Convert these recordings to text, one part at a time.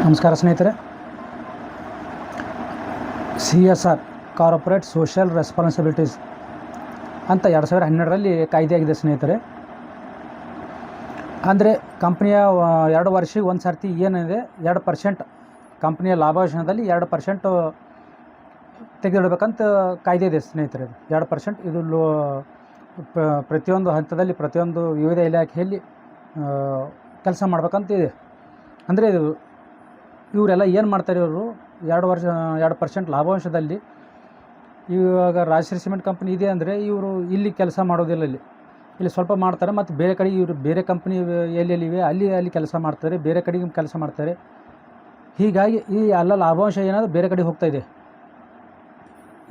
ನಮಸ್ಕಾರ ಸ್ನೇಹಿತರೆ. CSR corporate social responsibilities ಅಂತ 2012ರಲ್ಲಿ ಕಾಯ್ದೆಯಾಗಿದೆ ಸ್ನೇಹಿತರೆ. ಅಂದರೆ ಕಂಪ್ನಿಯ 2 ವರ್ಷಕ್ಕೆ ಒಂದು ಸರ್ತಿ ಏನಿದೆ 2% ಕಂಪ್ನಿಯ ಲಾಭಾಂಶದಲ್ಲಿ 2% ತೆಗೆದಿಡಬೇಕಂತ ಕಾಯ್ದೆ ಇದೆ ಸ್ನೇಹಿತರೆ. 2% ಇದು ಪ್ರತಿಯೊಂದು ಹಂತದಲ್ಲಿ ಪ್ರತಿಯೊಂದು ವಿವಿಧ ಇಲಾಖೆಯಲ್ಲಿ ಕೆಲಸ ಮಾಡ್ಬೇಕಂತ ಇದೆ. ಅಂದರೆ ಇವರೆಲ್ಲ ಏನು ಮಾಡ್ತಾರೆ, ಇವರು 2% ಲಾಭಾಂಶದಲ್ಲಿ ಇವಾಗ ರಾಜಶ್ರೀ ಸಿಮೆಂಟ್ ಕಂಪ್ನಿ ಇದೆ ಅಂದರೆ ಇವರು ಇಲ್ಲಿ ಕೆಲಸ ಮಾಡೋದಿಲ್ಲ, ಇಲ್ಲಿ ಸ್ವಲ್ಪ ಮಾಡ್ತಾರೆ ಮತ್ತು ಬೇರೆ ಕಡೆ ಇವರು ಬೇರೆ ಕಂಪ್ನಿ ಎಲ್ಲೆಲ್ಲಿವೆ ಅಲ್ಲಿ ಕೆಲಸ ಮಾಡ್ತಾರೆ, ಬೇರೆ ಕಡೆಗೆ ಕೆಲಸ ಮಾಡ್ತಾರೆ. ಹೀಗಾಗಿ ಈ ಎಲ್ಲ ಲಾಭಾಂಶ ಏನಾದರೂ ಬೇರೆ ಕಡೆ ಹೋಗ್ತಾಯಿದೆ.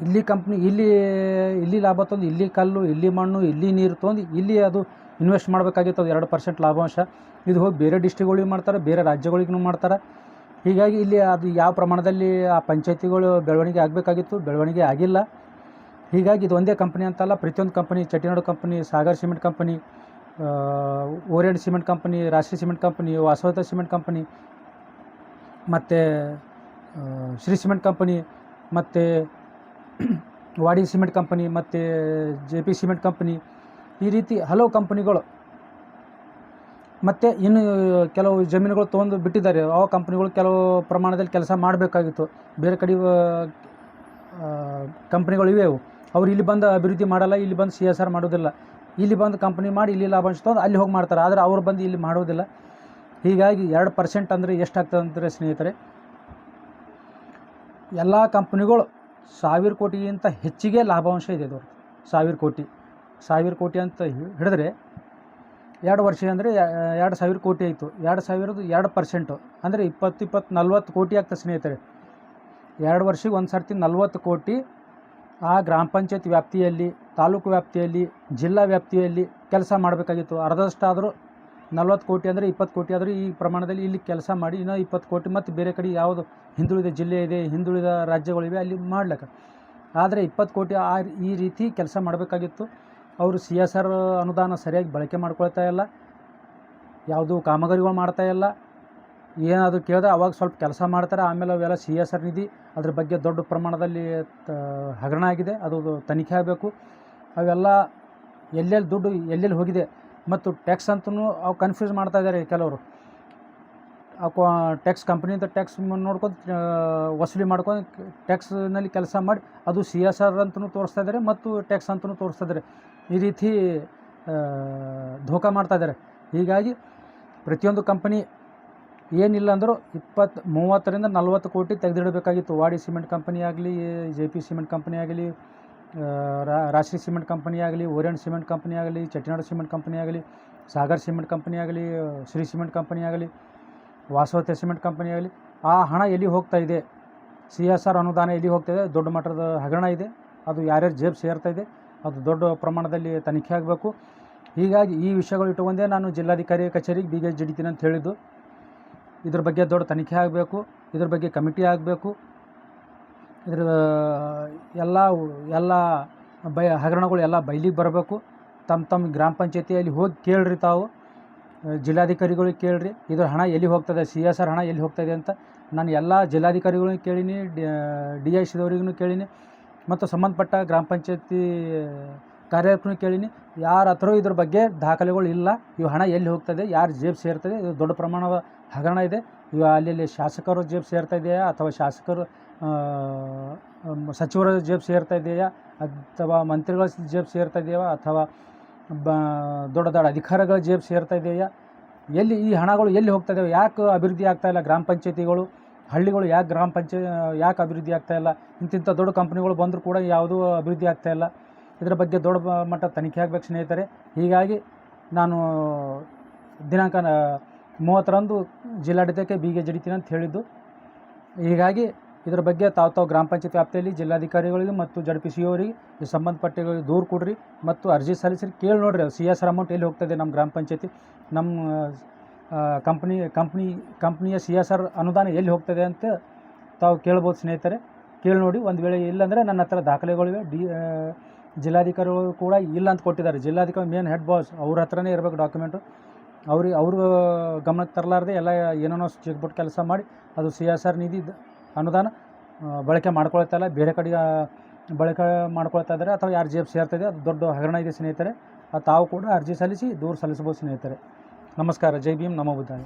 ಇಲ್ಲಿ ಕಂಪ್ನಿ ಇಲ್ಲಿ ಲಾಭ ತಂದು ಇಲ್ಲಿ ಕಲ್ಲು, ಇಲ್ಲಿ ಮಣ್ಣು, ಇಲ್ಲಿ ನೀರು ತೊಂದು ಇಲ್ಲಿ ಅದು ಇನ್ವೆಸ್ಟ್ ಮಾಡಬೇಕಾಗಿತ್ತು. ಅದು 2% ಲಾಭಾಂಶ ಇದು ಹೋಗಿ ಬೇರೆ ಡಿಸ್ಟ್ರಿಕ್ಗಳಿಗೆ ಮಾಡ್ತಾರೆ, ಬೇರೆ ರಾಜ್ಯಗಳಿಗೂ ಮಾಡ್ತಾರೆ. ಹೀಗಾಗಿ ಇಲ್ಲಿ ಅದು ಯಾವ ಪ್ರಮಾಣದಲ್ಲಿ ಆ ಪಂಚಾಯತಿಗಳು ಬೆಳವಣಿಗೆ ಆಗಬೇಕಾಗಿತ್ತು, ಬೆಳವಣಿಗೆ ಆಗಿಲ್ಲ. ಹೀಗಾಗಿ ಇದು ಒಂದೇ ಕಂಪ್ನಿ ಅಂತಲ್ಲ, ಪ್ರತಿಯೊಂದು company, Chettinad company, Sagar cement company, orient cement company, ರಾಷ್ಟ್ರೀಯ ಸಿಮೆಂಟ್ ಕಂಪ್ನಿ, ವಾಸವತ ಸಿಮೆಂಟ್ ಕಂಪ್ನಿ, ಮತ್ತು ಶ್ರೀ ಸಿಮೆಂಟ್ ಕಂಪ್ನಿ, ಮತ್ತು ವಾಡಿ ಸಿಮೆಂಟ್ ಕಂಪ್ನಿ, ಮತ್ತು JP ಸಿಮೆಂಟ್ ಕಂಪ್ನಿ, ಈ ರೀತಿ ಹಲವು ಕಂಪ್ನಿಗಳು, ಮತ್ತು ಇನ್ನು ಕೆಲವು ಜಮೀನುಗಳು ತೊಗೊಂಡು ಬಿಟ್ಟಿದ್ದಾರೆ. ಆ ಕಂಪ್ನಿಗಳು ಕೆಲವು ಪ್ರಮಾಣದಲ್ಲಿ ಕೆಲಸ ಮಾಡಬೇಕಾಗಿತ್ತು. ಬೇರೆ ಕಡೆ ಕಂಪ್ನಿಗಳು ಇವೆ, ಅವ್ರು ಇಲ್ಲಿ ಬಂದು ಅಭಿವೃದ್ಧಿ ಮಾಡಲ್ಲ, ಇಲ್ಲಿ ಬಂದು CSR ಮಾಡೋದಿಲ್ಲ. ಇಲ್ಲಿ ಬಂದು ಕಂಪ್ನಿ ಮಾಡಿ ಇಲ್ಲಿ ಲಾಭಾಂಶ ತೊಗೊಂಡು ಅಲ್ಲಿ ಹೋಗಿ ಮಾಡ್ತಾರೆ, ಆದರೆ ಅವ್ರು ಬಂದು ಇಲ್ಲಿ ಮಾಡೋದಿಲ್ಲ. ಹೀಗಾಗಿ 2% ಅಂದರೆ ಎಷ್ಟಾಗ್ತದೆ ಅಂದರೆ ಸ್ನೇಹಿತರೆ, ಎಲ್ಲ ಕಂಪ್ನಿಗಳು 1000 ಕೋಟಿಗಿಂತ ಹೆಚ್ಚಿಗೆ ಲಾಭಾಂಶ ಇದೆ. ಅದು 1000 ಕೋಟಿ ಅಂತ ಹಿಡಿದ್ರೆ 2 ವರ್ಷ ಅಂದರೆ 2000 ಕೋಟಿ ಆಯಿತು. 2000ದು 2% ಅಂದರೆ 20-40 ಕೋಟಿ ಆಗ್ತದೆ ಸ್ನೇಹಿತರೆ. 2 ವರ್ಷಕ್ಕೆ ಒಂದು ಸರ್ತಿ 40 ಕೋಟಿ ಆ ಗ್ರಾಮ ಪಂಚಾಯತ್ ವ್ಯಾಪ್ತಿಯಲ್ಲಿ, ತಾಲೂಕು ವ್ಯಾಪ್ತಿಯಲ್ಲಿ, ಜಿಲ್ಲಾ ವ್ಯಾಪ್ತಿಯಲ್ಲಿ ಕೆಲಸ ಮಾಡಬೇಕಾಗಿತ್ತು. ಅರ್ಧದಷ್ಟಾದರೂ 40 ಕೋಟಿ ಅಂದರೆ 20 ಕೋಟಿ ಆದರೂ ಈ ಪ್ರಮಾಣದಲ್ಲಿ ಇಲ್ಲಿ ಕೆಲಸ ಮಾಡಿ ಇನ್ನೂ 20 ಕೋಟಿ ಮತ್ತು ಬೇರೆ ಕಡೆ ಯಾವುದು ಹಿಂದುಳಿದ ಜಿಲ್ಲೆ ಇದೆ, ಹಿಂದುಳಿದ ರಾಜ್ಯಗಳಿವೆ ಅಲ್ಲಿ ಮಾಡ್ಲಿಕ್ಕೆ. ಆದರೆ 20 ಕೋಟಿ ಈ ರೀತಿ ಕೆಲಸ ಮಾಡಬೇಕಾಗಿತ್ತು. ಅವರು CSR ಅನುದಾನ ಸರಿಯಾಗಿ ಬಳಕೆ ಮಾಡ್ಕೊಳ್ತಾ ಇಲ್ಲ, ಯಾವುದು ಕಾಮಗಾರಿಗಳು ಮಾಡ್ತಾ ಇಲ್ಲ. ಏನಾದರೂ ಕೇಳಿದ್ರೆ ಅವಾಗ ಸ್ವಲ್ಪ ಕೆಲಸ ಮಾಡ್ತಾರೆ, ಆಮೇಲೆ ಅವೆಲ್ಲ CSR ನಿಧಿ ಅದ್ರ ಬಗ್ಗೆ ದೊಡ್ಡ ಪ್ರಮಾಣದಲ್ಲಿ ಹಗರಣ ಆಗಿದೆ, ಅದು ತನಿಖೆ ಆಗಬೇಕು. ಅವೆಲ್ಲ ಎಲ್ಲೆಲ್ಲಿ ದುಡ್ಡು ಎಲ್ಲೆಲ್ಲಿ ಹೋಗಿದೆ ಮತ್ತು ಟ್ಯಾಕ್ಸ್ ಅಂತೂ ಅವು ಕನ್ಫ್ಯೂಸ್ ಮಾಡ್ತಾ ಇದ್ದಾರೆ ಕೆಲವರು. ಟ್ಯಾಕ್ಸ್ ಕಂಪ್ನಿಯಿಂದ ಟ್ಯಾಕ್ಸ್ ನೋಡ್ಕೊಂಡು ವಸೂಲಿ ಮಾಡ್ಕೊಂಡು ಟ್ಯಾಕ್ಸ್ನಲ್ಲಿ ಕೆಲಸ ಮಾಡಿ ಅದು CSR ಅಂತಲೂ ತೋರಿಸ್ತಾ ಇದ್ದಾರೆ ಮತ್ತು ಟ್ಯಾಕ್ಸ್ ಅಂತಲೂ ತೋರಿಸ್ತಾ ಇದ್ದಾರೆ. ಈ ರೀತಿ ಧೋಕಾ ಮಾಡ್ತಾಯಿದ್ದಾರೆ. ಹೀಗಾಗಿ ಪ್ರತಿಯೊಂದು ಕಂಪನಿ ಏನಿಲ್ಲ ಅಂದರೂ 30ರಿಂದ 40 ಕೋಟಿ ತೆಗೆದಿಡಬೇಕಾಗಿತ್ತು. ವಾಡಿ ಸಿಮೆಂಟ್ ಕಂಪನಿ ಆಗಲಿ, JP ಸಿಮೆಂಟ್ ಕಂಪನಿ ಆಗಲಿ, ರಾಷ್ಟ್ರೀಯ ಸಿಮೆಂಟ್ ಕಂಪನಿ ಆಗಲಿ, ಓರಿಯಂಟ್ ಸಿಮೆಂಟ್ ಕಂಪನಿ ಆಗಲಿ, ಚೆಟ್ಟಿನಾಡು ಸಿಮೆಂಟ್ ಕಂಪನಿ ಆಗಲಿ, ಸಾಗರ್ ಸಿಮೆಂಟ್ ಕಂಪನಿ ಆಗಲಿ, ಶ್ರೀ ಸಿಮೆಂಟ್ ಕಂಪನಿ ಆಗಲಿ, ವಾಸವತೆ ಸಿಮೆಂಟ್ ಕಂಪನಿ ಆಗಲಿ, ಆ ಹಣ ಎಲ್ಲಿ ಹೋಗ್ತಾ ಇದೆ, CSR ಅನುದಾನ ಎಲ್ಲಿ ಹೋಗ್ತಾ ಇದೆ, ದೊಡ್ಡ ಮಟ್ಟದ ಹಗರಣ ಇದೆ. ಅದು ಯಾರ್ಯಾರು ಜೇಬು ಸೇರ್ತಾ ಇದೆ, ಅದು ದೊಡ್ಡ ಪ್ರಮಾಣದಲ್ಲಿ ತನಿಖೆ ಆಗಬೇಕು. ಹೀಗಾಗಿ ಈ ವಿಷಯಗಳು ಇಟ್ಟುಕೊಂಡೇ ನಾನು ಜಿಲ್ಲಾಧಿಕಾರಿ ಕಚೇರಿಗೆ ಬೀಗ ಜಡಿತೀನಿ ಅಂತ ಹೇಳಿದ್ದು. ಇದ್ರ ಬಗ್ಗೆ ದೊಡ್ಡ ತನಿಖೆ ಆಗಬೇಕು, ಇದ್ರ ಬಗ್ಗೆ ಕಮಿಟಿ ಆಗಬೇಕು. ಇದ್ರ ಎಲ್ಲ ಹಗರಣಗಳು ಎಲ್ಲ ಬಯಲಿಗೆ ಬರಬೇಕು. ತಮ್ಮ ಗ್ರಾಮ ಪಂಚಾಯತಿಯಲ್ಲಿ ಹೋಗಿ ಕೇಳ್ರಿ, ತಾವು ಜಿಲ್ಲಾಧಿಕಾರಿಗಳಿಗೆ ಕೇಳ್ರಿ, ಇದ್ರ ಹಣ ಎಲ್ಲಿ ಹೋಗ್ತದೆ, CSR ಹಣ ಎಲ್ಲಿ ಹೋಗ್ತಾಯಿದೆ ಅಂತ. ನಾನು ಎಲ್ಲ ಜಿಲ್ಲಾಧಿಕಾರಿಗಳಿಗೂ ಕೇಳೀನಿ, DICದವ್ರಿಗೂ ಕೇಳೀನಿ ಮತ್ತು ಸಂಬಂಧಪಟ್ಟ ಗ್ರಾಮ ಪಂಚಾಯತಿ ಕಾರ್ಯಕರ್ತರು ಕೇಳೀನಿ. ಯಾರ ಹತ್ರ ಇದ್ರ ಬಗ್ಗೆ ದಾಖಲೆಗಳು ಇಲ್ಲ, ಇವು ಹಣ ಎಲ್ಲಿ ಹೋಗ್ತದೆ, ಯಾರು ಜೇಬು ಸೇರ್ತದೆ, ಇದು ದೊಡ್ಡ ಪ್ರಮಾಣದ ಹಗರಣ ಇದೆ. ಇವು ಅಲ್ಲಿ ಶಾಸಕರು ಜೇಬು ಸೇರ್ತಾ ಇದೆಯಾ, ಅಥವಾ ಸಚಿವರ ಜೇಬು ಸೇರ್ತಾ ಇದೆಯಾ, ಅಥವಾ ಮಂತ್ರಿಗಳ ಜೇಬು ಸೇರ್ತಾ ಇದೆಯಾ, ಅಥವಾ ದೊಡ್ಡ ಅಧಿಕಾರಿಗಳ ಜೇಬು ಸೇರ್ತಾ ಇದೆಯಾ, ಎಲ್ಲಿ ಈ ಹಣಗಳು ಎಲ್ಲಿ ಹೋಗ್ತಾ ಇದ್ದಾವೆ, ಯಾಕೆ ಅಭಿವೃದ್ಧಿ ಆಗ್ತಾಯಿಲ್ಲ ಗ್ರಾಮ ಪಂಚಾಯತಿಗಳು, ಹಳ್ಳಿಗಳು ಯಾಕೆ ಅಭಿವೃದ್ಧಿ ಆಗ್ತಾಯಿಲ್ಲ. ಇಂತಿಂಥ ದೊಡ್ಡ ಕಂಪ್ನಿಗಳು ಬಂದರೂ ಕೂಡ ಯಾವುದೂ ಅಭಿವೃದ್ಧಿ ಆಗ್ತಾಯಿಲ್ಲ. ಇದರ ಬಗ್ಗೆ ದೊಡ್ಡ ಮಟ್ಟ ತನಿಖೆ ಆಗಬೇಕು ಸ್ನೇಹಿತರೆ. ಹೀಗಾಗಿ ನಾನು ದಿನಾಂಕ 30ರಂದು ಜಿಲ್ಲಾಡಳಿತಕ್ಕೆ ಬೀಗ ಜಡಿತೀನಿ ಅಂತ ಹೇಳಿದ್ದು. ಹೀಗಾಗಿ ಇದರ ಬಗ್ಗೆ ತಾವು ಗ್ರಾಮ ಪಂಚಾಯತ್ ವ್ಯಾಪ್ತಿಯಲ್ಲಿ ಜಿಲ್ಲಾಧಿಕಾರಿಗಳಿಗೆ ಮತ್ತು ZPCO ಅವರಿಗೆ ಈ ಸಂಬಂಧಪಟ್ಟ ದೂರು ಕೊಡ್ರಿ ಮತ್ತು ಅರ್ಜಿ ಸಲ್ಲಿಸಿ ಕೇಳಿ ನೋಡಿರಿ, CSR ಅಮೌಂಟ್ ಎಲ್ಲಿ ಹೋಗ್ತಾಯಿದೆ, ನಮ್ಮ ಗ್ರಾಮ ಪಂಚಾಯತಿ, ನಮ್ಮ ಕಂಪ್ನಿಯ CSR ಅನುದಾನ ಎಲ್ಲಿ ಹೋಗ್ತದೆ ಅಂತ ತಾವು ಕೇಳ್ಬೋದು ಸ್ನೇಹಿತರೆ. ಕೇಳಿ ನೋಡಿ. ಒಂದು ವೇಳೆ ಇಲ್ಲಾಂದರೆ ನನ್ನ ಹತ್ರ ದಾಖಲೆಗಳಿವೆ. ಜಿಲ್ಲಾಧಿಕಾರಿಗಳು ಕೂಡ ಇಲ್ಲ ಅಂತ ಕೊಟ್ಟಿದ್ದಾರೆ. ಜಿಲ್ಲಾಧಿಕಾರಿ ಮೇನ್ ಹೆಡ್ ಬಾಸ್, ಅವ್ರ ಹತ್ರನೇ ಇರಬೇಕು ಡಾಕ್ಯುಮೆಂಟು. ಅವ್ರ ಗಮನಕ್ಕೆ ತರಲಾರ್ದೆ ಎಲ್ಲ ಏನೇನೋ ಚಿಕ್ಕಪುಟ್ಟ ಕೆಲಸ ಮಾಡಿ ಅದು CSR ನಿಧಿ ಅನುದಾನ ಬಳಕೆ ಮಾಡ್ಕೊಳ್ತಾ ಇಲ್ಲ, ಬೇರೆ ಕಡೆಗೆ ಬಳಕೆ ಮಾಡ್ಕೊಳ್ತಾ ಇದ್ದಾರೆ ಅಥವಾ ಯಾರು ಜೇಬು ಸೇರ್ತದೆ, ಅದು ದೊಡ್ಡ ಹಗರಣ ಇದೆ ಸ್ನೇಹಿತರೆ. ತಾವು ಕೂಡ ಅರ್ಜಿ ಸಲ್ಲಿಸಿ ದೂರು ಸಲ್ಲಿಸ್ಬೋದು ಸ್ನೇಹಿತರೆ. ನಮಸ್ಕಾರ. ಜೈ ಭೀಮ್, ನಮೋ ಬುದ್ಧಾಯ.